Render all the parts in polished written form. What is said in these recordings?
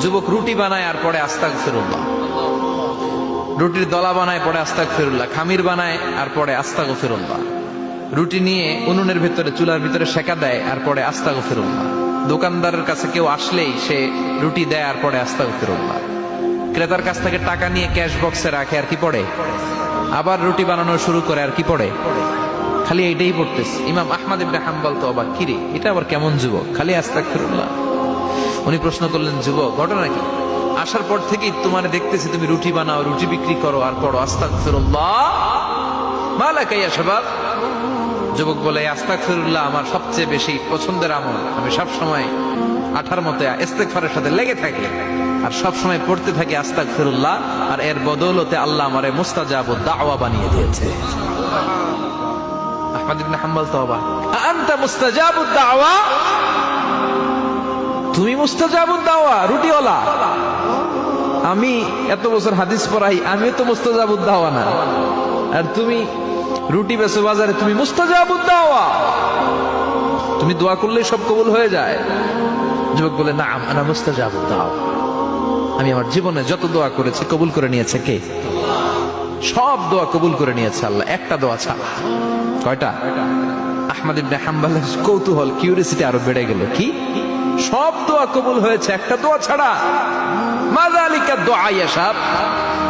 যুবক রুটি বানায় আর পরে আস্তাগফিরুল্লাহ, রুটির দলা বানায় পরে আস্তাগফিরুল্লাহ, খামির বানায় আর পরে আস্তাগফিরুল্লাহ, রুটি নিয়ে উনুনের ভিতরে চুলার ভিতরে সেকা দেয় আর পরে আস্তাগফিরুল্লাহ, দোকানদারের কাছে কেউ আসলেই সে রুটি দেয় আর পরে আস্তাগফিরুল্লাহ, ক্রেতার কাছ থেকে টাকা নিয়ে ক্যাশ বক্সে রাখে আর কি পড়ে, আবার রুটি বানানো শুরু করে আর কি পড়ে, খালি এইটাই পড়তেছে। ইমাম আহমদ ইবনে হাম্বল তো অবাক, কিরে এটা আবার কেমন যুবক, খালি আস্তাগফিরুল্লাহ। উনি প্রশ্ন করলেন, যুবক ঘটনা কি? আসার পর থেকেই তোমার দেখতেছি তুমি রুটি বানাও, রুটি বিক্রি করো আর পড়ো আস্তাগফিরুল্লাহ, মালাকা ইয়া শাবাব। যুবক বলে, আস্তাগফিরুল্লাহ আমার সবচেয়ে বেশি পছন্দের আমল, আমি সব সময় আঠার মতো ইস্তেগফারের সাথে লেগে থাকি আর সব সময় পড়তে থাকি আস্তাগফিরুল্লাহ, আর এর বদৌলতে আল্লাহ আমারে মুস্তাজাবুদ দাওয়া বানিয়ে দিয়েছে। আহমদ ইবনে হাম্বল তো অবাক, আনতা মুস্তাজাবুদ দাওয়া, তুমি মুস্তাজাবুদ দাওয়া, রুটিওয়ালা। আমি এত বছর হাদিস পড়াই, আমি তো মুস্তাজাবুদ দাওয়া না, আর তুমি রুটি বেচো বাজারে, তুমি মুস্তাজাবুদ দাওয়া, তুমি দোয়া করলেই সব কবুল হয়ে যায়। যুবক বলে, না আনা মুস্তাজাবুদ দাওয়া, আমি আমার জীবনে যত দোয়া করেছি কবুল করে নিয়েছে কে? সব দোয়া কবুল করে নিয়েছে আল্লাহ, একটা দোয়া ছাড়া। কয়টা? আহমদ ইবনে হাম্বলের কৌতূহল, কিউরিসিটি আরো বেড়ে গেল, কি সব দোয়া কবুল হয়েছে একটা দোয়া ছাড়া? মাযালিকা দোয়া ইয়া শাব,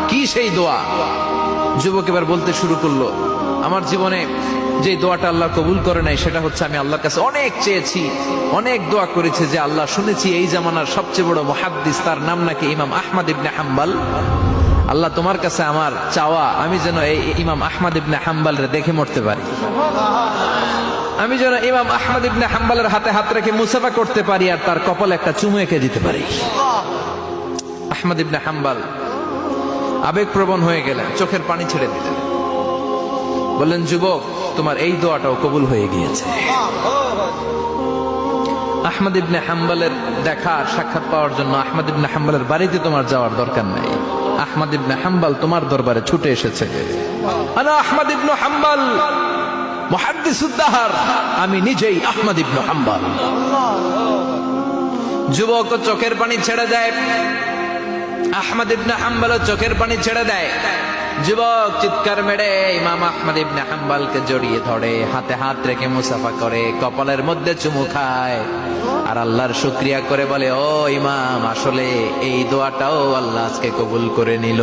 কি সেই দোয়া? যুবক এবার বলতে শুরু করলো, আমার জীবনে যে দোয়াটা আল্লাহ কবুল করে নাই সেটা হচ্ছে, আমি আল্লাহর কাছে অনেক চেয়েছি, অনেক দোয়া করেছি যে আল্লাহ, শুনেছি এই জামানার সবচেয়ে বড় মুহাদ্দিস, তার নাম নাকি ইমাম আহমদ ইবনে হাম্বল, আল্লাহ তোমার কাছে আমার চাওয়া, আমি যেন এই ইমাম আহমদ ইবনে হাম্বলরে দেখে মরতে পারি, আমি যেন ইমাম আহমদ ইবনে হাম্বলের হাতে হাত রেখে মুসাফা করতে পারি আর তার কপালে একটা চুমু এঁকে দিতে পারি। আহমদ ইবনে হাম্বল আবেগপ্রবণ হয়ে গেলেন, চোখের পানি ছেড়ে দিলেন, বললেন, যুবক তোমার এই দোয়াটাও কবুল হয়ে গিয়েছে। আহমদ ইবনে হাম্বলের দেখা সাক্ষাৎ পাওয়ার জন্য আহমদ ইবনে হাম্বলের বাড়িতে তোমার যাওয়ার দরকার নাই, আহমদ ইবনে হাম্বল তোমার দরবারে ছুটে এসেছে। আনা আহমদ ইবনে হাম্বল মুহাদ্দিসুদ দাহর, আমি নিজেই আহমদ ইবনে হাম্বল। যুবক চোখের পানি ছেড়ে দেয়, আহমদ ইবনে হাম্বল চোখের পানি ছেড়ে দেয়। যুবক চিৎকার মেরে ইমাম আহমদ ইবনে হাম্বলকে জড়িয়ে ধরে, হাতে হাত রেখে মুসাফা করে, কপালের মধ্যে চুমু খায় আর আল্লাহর শুকরিয়া করে বলে, ও ইমাম, আসলে এই দোয়াটাও আল্লাহ আজকে কবুল করে নিল।